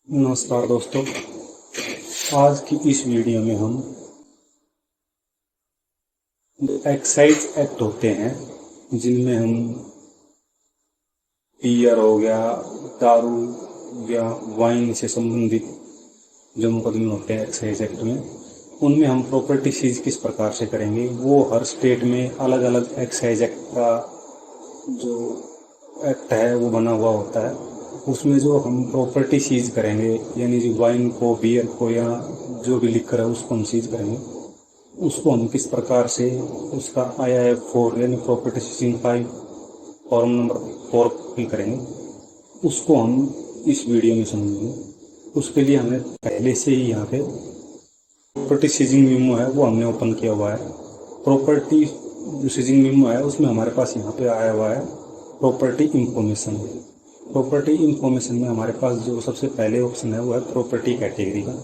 नमस्कार दोस्तों। आज की इस वीडियो में हम एक्साइज एक्ट होते हैं जिनमें हम बियर हो गया, दारू या वाइन से संबंधित जो मुकदमे होते हैं एक्साइज एक्ट में, उनमें हम प्रॉपर्टी सीज किस प्रकार से करेंगे। वो हर स्टेट में अलग अलग एक्साइज एक्ट का जो एक्ट है वो बना हुआ होता है। उसमें जो हम प्रॉपर्टी सीज करेंगे, यानी जो वाइन को, बियर को या जो भी लिकर है उसको हम सीज करेंगे, उसको हम किस प्रकार से उसका IIF-4 यानी property seizing file form number 4 fill करेंगे, उसको हम इस वीडियो में समझेंगे। उसके लिए हमने पहले से ही यहाँ पे प्रॉपर्टी सीजिंग मेमो है वो हमने ओपन किया हुआ है। प्रॉपर्टी जो सीजिंग मेमो है उसमें हमारे पास यहाँ पे आया हुआ है प्रॉपर्टी इंफॉर्मेशन। प्रॉपर्टी इंफॉर्मेशन में हमारे पास जो सबसे पहले ऑप्शन है वो है प्रॉपर्टी कैटेगरी का।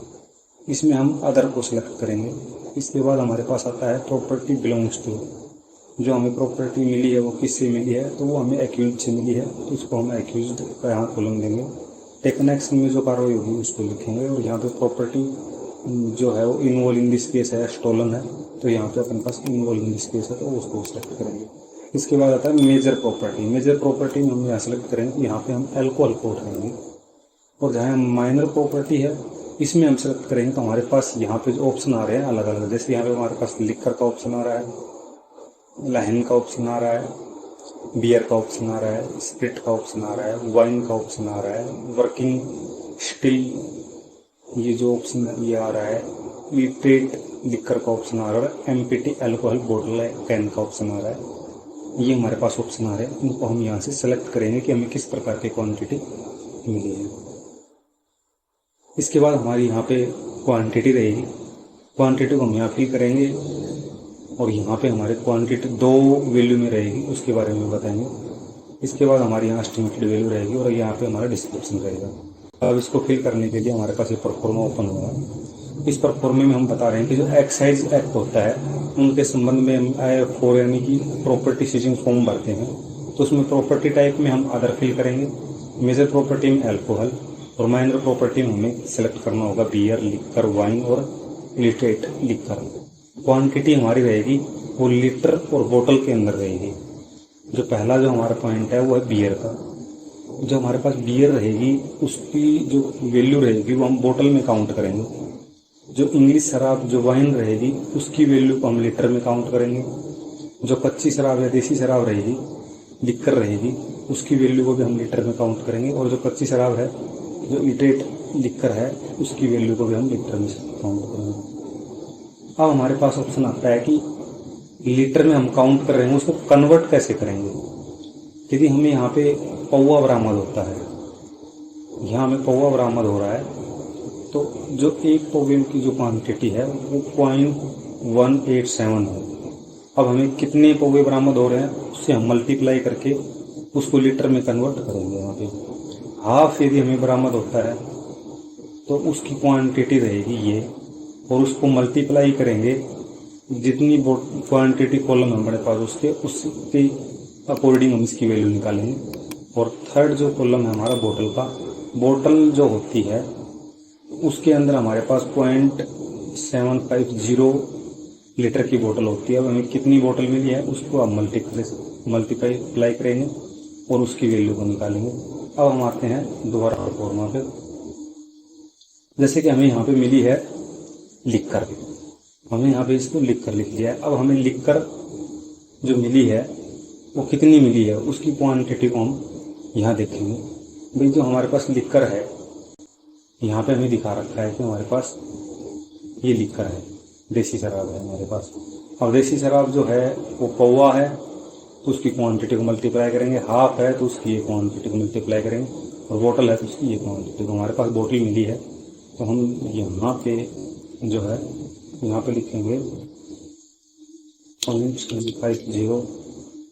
इसमें हम अदर को सिलेक्ट करेंगे। इसके बाद हमारे पास आता है प्रॉपर्टी बिलोंग्स टू। जो हमें प्रॉपर्टी मिली है वो किससे मिली है, तो वो हमें एक्यूज से मिली है, तो उसको हम एक्यूज का यहाँ कॉलम देंगे। टेकन एक्शन में जो कार्रवाई होगी उसको लिखेंगे और यहाँ पे प्रॉपर्टी जो है वो इन्वॉल्व इन दिस केस है, स्टोलन है, तो यहाँ पे अपने पास इन्वॉल्व इन दिस केस है तो उसको सिलेक्ट करेंगे। इसके बाद आता है मेजर प्रॉपर्टी। मेजर प्रॉपर्टी में हम यहाँ सेलेक्ट करेंगे, यहाँ पे हम अल्कोहल को उठाएंगे। और जहाँ माइनर प्रॉपर्टी है इसमें हम सेलेक्ट करेंगे तो हमारे पास यहाँ पे जो ऑप्शन आ रहे हैं अलग अलग, जैसे यहाँ पे हमारे पास लिकर का ऑप्शन आ रहा है, लाइन का ऑप्शन आ रहा है, बियर का ऑप्शन आ रहा है, स्प्रिट का ऑप्शन आ रहा है, वाइन का ऑप्शन आ रहा है, वर्किंग स्टिल ये जो ऑप्शन ये आ रहा है, लिटरेट लिकर का ऑप्शन आ रहा है, MPT अल्कोहल बोतल कैन का ऑप्शन आ रहा है। ये हमारे पास ऑप्शन आ रहे हैं, इनको हम यहाँ से सेलेक्ट करेंगे कि हमें किस प्रकार की क्वांटिटी मिली है। इसके बाद हमारी यहाँ पे क्वांटिटी रहेगी, क्वांटिटी को हम यहाँ फिल करेंगे और यहाँ पे हमारे क्वांटिटी 2 वैल्यू में रहेगी, उसके बारे में बताएंगे। इसके बाद हमारी यहाँ एस्टिमेटेड वैल्यू रहेगी और यहाँ पे हमारा डिस्क्रिप्शन रहेगा। अब इसको फिल करने के लिए हमारे पास ये परफॉर्मा ओपन हुआ है। इस परफॉर्मे में हम बता रहे हैं कि जो एक्साइज एक्ट होता है उनके संबंध में हम IIF-4 यानी कि प्रॉपर्टी सीजिंग फॉर्म भरते हैं, तो उसमें प्रॉपर्टी टाइप में हम अदर फिल करेंगे, मेजर प्रॉपर्टी में अल्कोहल और माइनर प्रॉपर्टी में हमें सेलेक्ट करना होगा बियर, लिकर, वाइन और लिटरेट लिकर। क्वांटिटी हमारी रहेगी वो लीटर और बोतल के अंदर रहेगी। जो पहला जो हमारा पॉइंट है वो है बियर का। जो हमारे पास बियर रहेगी उसकी जो वैल्यू रहेगी वो हम बोतल में काउंट करेंगे। जो इंग्लिश शराब जो वाइन रहेगी उसकी वैल्यू को हम लीटर में काउंट करेंगे। जो कच्ची शराब या देसी शराब रहेगी, लिकर रहेगी, उसकी वैल्यू को भी हम लीटर में काउंट करेंगे। और जो कच्ची शराब है, जो लिटरेट लिकर है, उसकी वैल्यू को भी हम लीटर में काउंट करेंगे। अब हमारे पास ऑप्शन आता है कि लीटर में हम काउंट कर रहे हैं, उसको कन्वर्ट कैसे करेंगे। यदि हमें यहाँ पे पौवा बरामद होता है, यहाँ हमें पौवा बरामद हो रहा है, तो जो एक पौवे की जो क्वांटिटी है वो 0.187 है। अब हमें कितने पौवे बरामद हो रहे हैं उससे हम मल्टीप्लाई करके उसको लीटर में कन्वर्ट करेंगे। यहाँ पे हाफ यदि हमें बरामद होता है तो उसकी क्वांटिटी रहेगी ये, और उसको मल्टीप्लाई करेंगे जितनी क्वांटिटी कॉलम है हमारे पास उसके अकॉर्डिंग हम इसकी वैल्यू निकालेंगे। और थर्ड जो कॉलम है हमारा बोतल का, बोतल जो होती है उसके अंदर हमारे पास 0.750 लीटर की बोतल होती है। अब हमें कितनी बोतल मिली है उसको हम मल्टीप्लाई करेंगे और उसकी वैल्यू को निकालेंगे। अब हम आते हैं दोबारा फॉर्मूला पे। जैसे कि हमें यहाँ पे मिली है लिकर, हमने यहाँ पे इसको लिख कर लिख लिया है। अब हमें लिकर जो मिली है वो कितनी मिली है उसकी क्वांटिटी को हम यहाँ देखेंगे। भाई जो हमारे पास लिकर है यहाँ पे हमें दिखा रखा है कि हमारे पास ये लिकर है, देसी शराब है हमारे पास। अब देसी शराब जो है वो पौवा है तो उसकी क्वांटिटी को मल्टीप्लाई करेंगे, हाफ है तो उसकी ये क्वांटिटी को मल्टीप्लाई करेंगे, और बोतल है तो उसकी ये क्वांटिटी। तो हमारे पास बोतल मिली है तो हम यहाँ पे जो है यहाँ पे लिखेंगे 0.50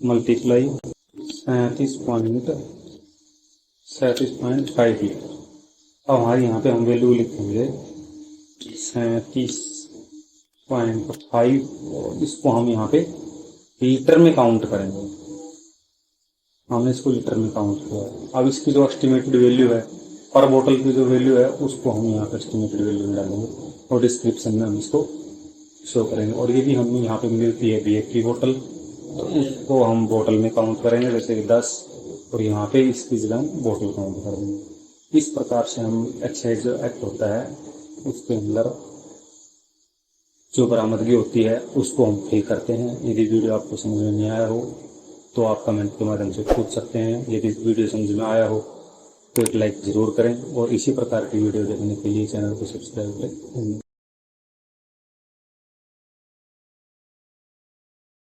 मल्टीप्लाई 37.5 लीटर। अब हमारे यहाँ पे हम वैल्यू लिखेंगे 37.5 और इसको हम यहाँ पे लीटर में काउंट करेंगे। हमने इसको लीटर में काउंट किया। अब इसकी जो एस्टिमेटेड वैल्यू है पर बोतल की जो वैल्यू है उसको हम यहाँ पर एस्टिमेटेड वैल्यू में डालेंगे और डिस्क्रिप्शन में हम इसको शो करेंगे। और यदि हमें यहाँ पे मिलती है BF की बोतल तो उसको हम बोतल में काउंट करेंगे, जैसे कि 10, और यहाँ पे इसकी जगह हम बोतल काउंट कर देंगे। इस प्रकार से हम एक्साइज जो एक्ट होता है उसके अंदर जो बरामदगी होती है उसको हम फिल करते हैं। यदि वीडियो आपको समझ में नहीं आया हो तो आप कमेंट के माध्यम से पूछ सकते हैं। यदि वीडियो समझ में आया हो तो एक लाइक ज़रूर करें और इसी प्रकार की वीडियो देखने के लिए चैनल को सब्सक्राइब करें।